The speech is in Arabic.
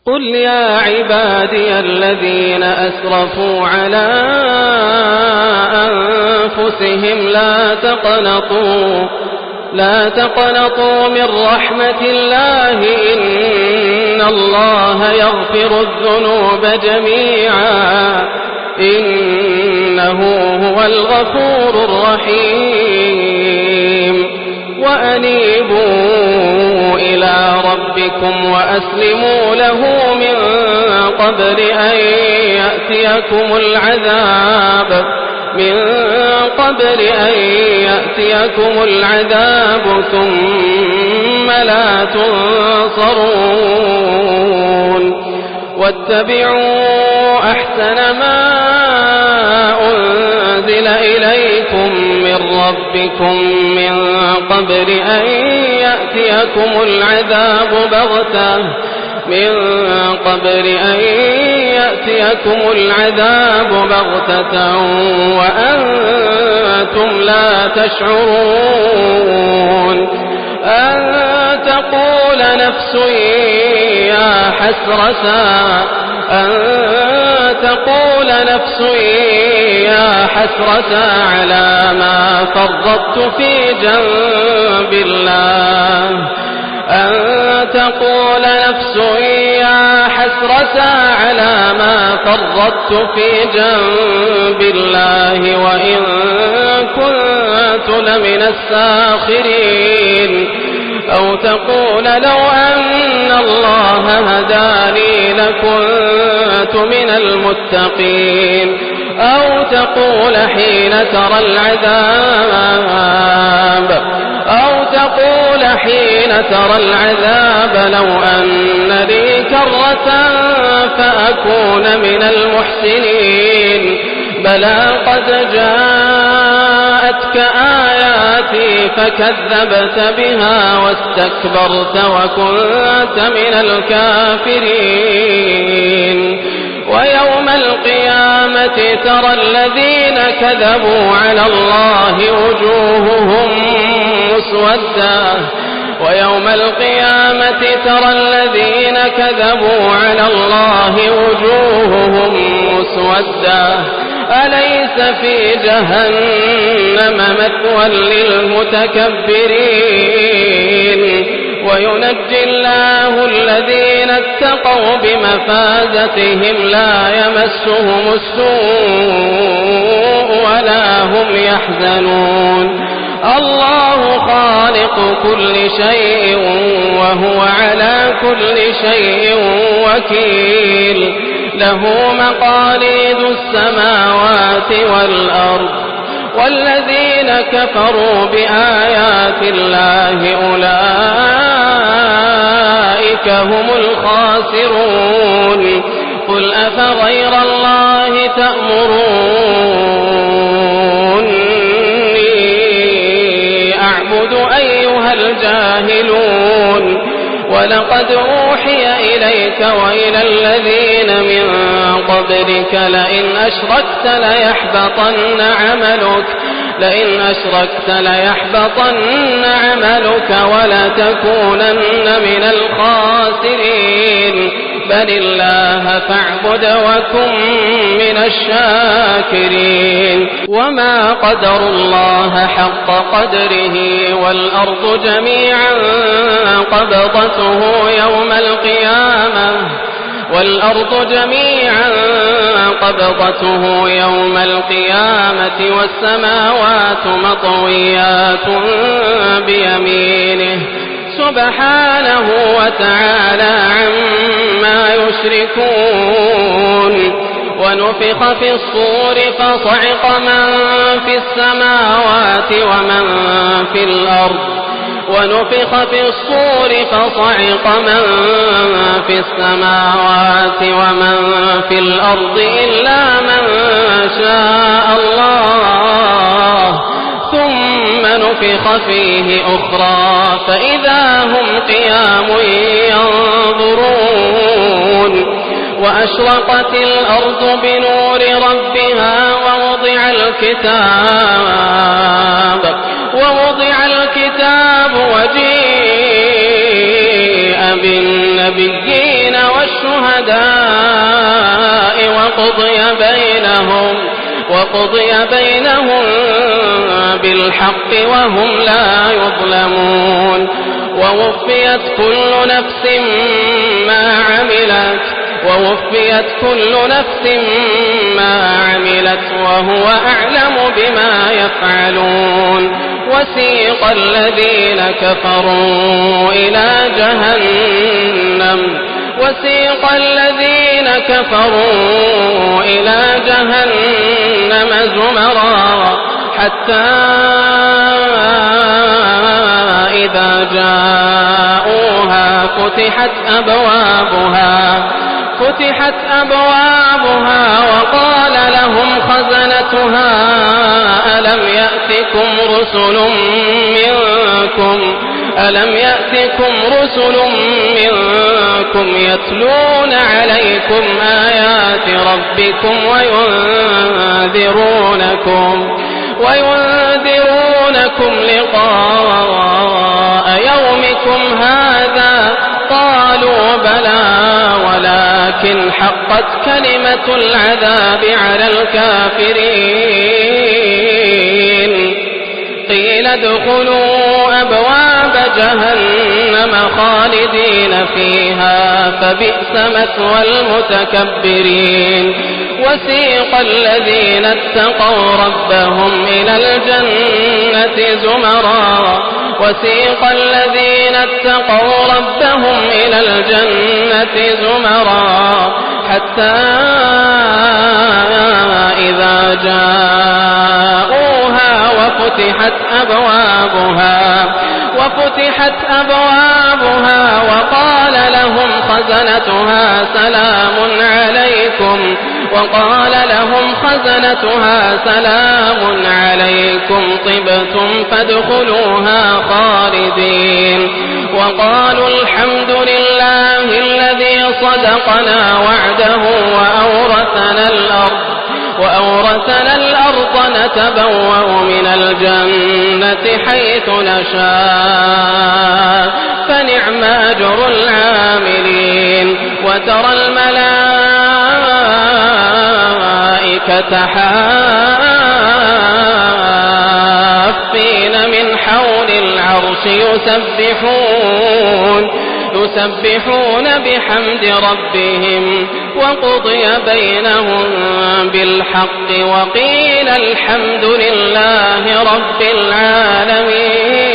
قل يا عبادي الذين أسرفوا على أنفسهم لا تقنطوا من رحمة الله إن الله يغفر الذنوب جميعا إنه هو الغفور الرحيم وأنيبوا إلى ربكم وأسلموا له من قبل أن يأتيكم العذاب ثم لا تنصرون واتبعوا أحسن ما أنزل إليكم من ربكم من قبل أن يأتيكم العذاب بغتة وأنتم لا تشعرون أن تقول نفس يا حسرة على ما فرطت في جنب الله وإن كنت لمن الساخرين أو تقول لو أن الله هداني لكنت من المتقين أو تقول حين ترى العذاب لو أن لي كرة فأكون من المحسنين بلى قد جاءتك آياتي فكذبت بها واستكبرت وكنت من الكافرين ويوم القيامة ترى الذين كذبوا على الله وجوههم مسودة أليس في جهنم مثوى للمتكبرين وينجي الله الذين اتقوا بمفازتهم لا يمسهم السوء ولا هم يحزنون الله خالق كل شيء وهو على كل شيء وكيل له مقاليد السماوات والأرض والذين كفروا بآيات الله أولئك هم الخاسرون قل أفغير الله تأمروني أعبد أيها الجاهلون ولقد أوحي إليك وإلى الذين من قبلك لئن أشركت ليحبطن عملك ولتكونن من الخاسرين بل الله فاعبد وكن من الشاكرين وما قدر الله حق قدره والأرض جميعا قبضته يوم القيامة والسماوات مطويات بيمينه سبحانه وتعالى عما يشركون ونفخ في الصور فصعق من في السماوات ومن في الأرض إلا من شاء الله ثم نفخ فيه أخرى فإذا هم قيام ينظرون وأشرقت الأرض بنور ربها ووضع الكتاب وجيء بالنبيين والنبيين والشهداء وقضي بينهم بالحق وهم لا يظلمون ووفيت كل نفس ما عملت وهو أعلم بما يفعلون وسيق الذين كفروا إلى جهنم زمرا حتى إذا جاءوها فتحت أبوابها وقال لهم خزنتها ألم يأتكم رسل منكم يتلون عليكم آيات ربكم وينذرونكم لقاء يومكم هذا قالوا بلى ولكن حقت كلمة العذاب على الكافرين قيل ادخلوا أبواب جهنم خالدين فيها فبئس مثوى المتكبرين وسيق الذين اتقوا ربهم إلى الجنة زمرا حتى إذا جاءوها وفتحت أبوابها وقال لهم خزنتها سلام عليكم طبتم فادخلوها خالدين وقالوا الحمد لله الذي صدقنا وعده وأورثنا الأرض نتبوأ من الجنة حيث نشاء فنعم أجر العاملين وترى الملائكة حافين من حول العرش يسبحون بحمد ربهم وقضي بينهم بالحق وقيل الحمد لله رب العالمين.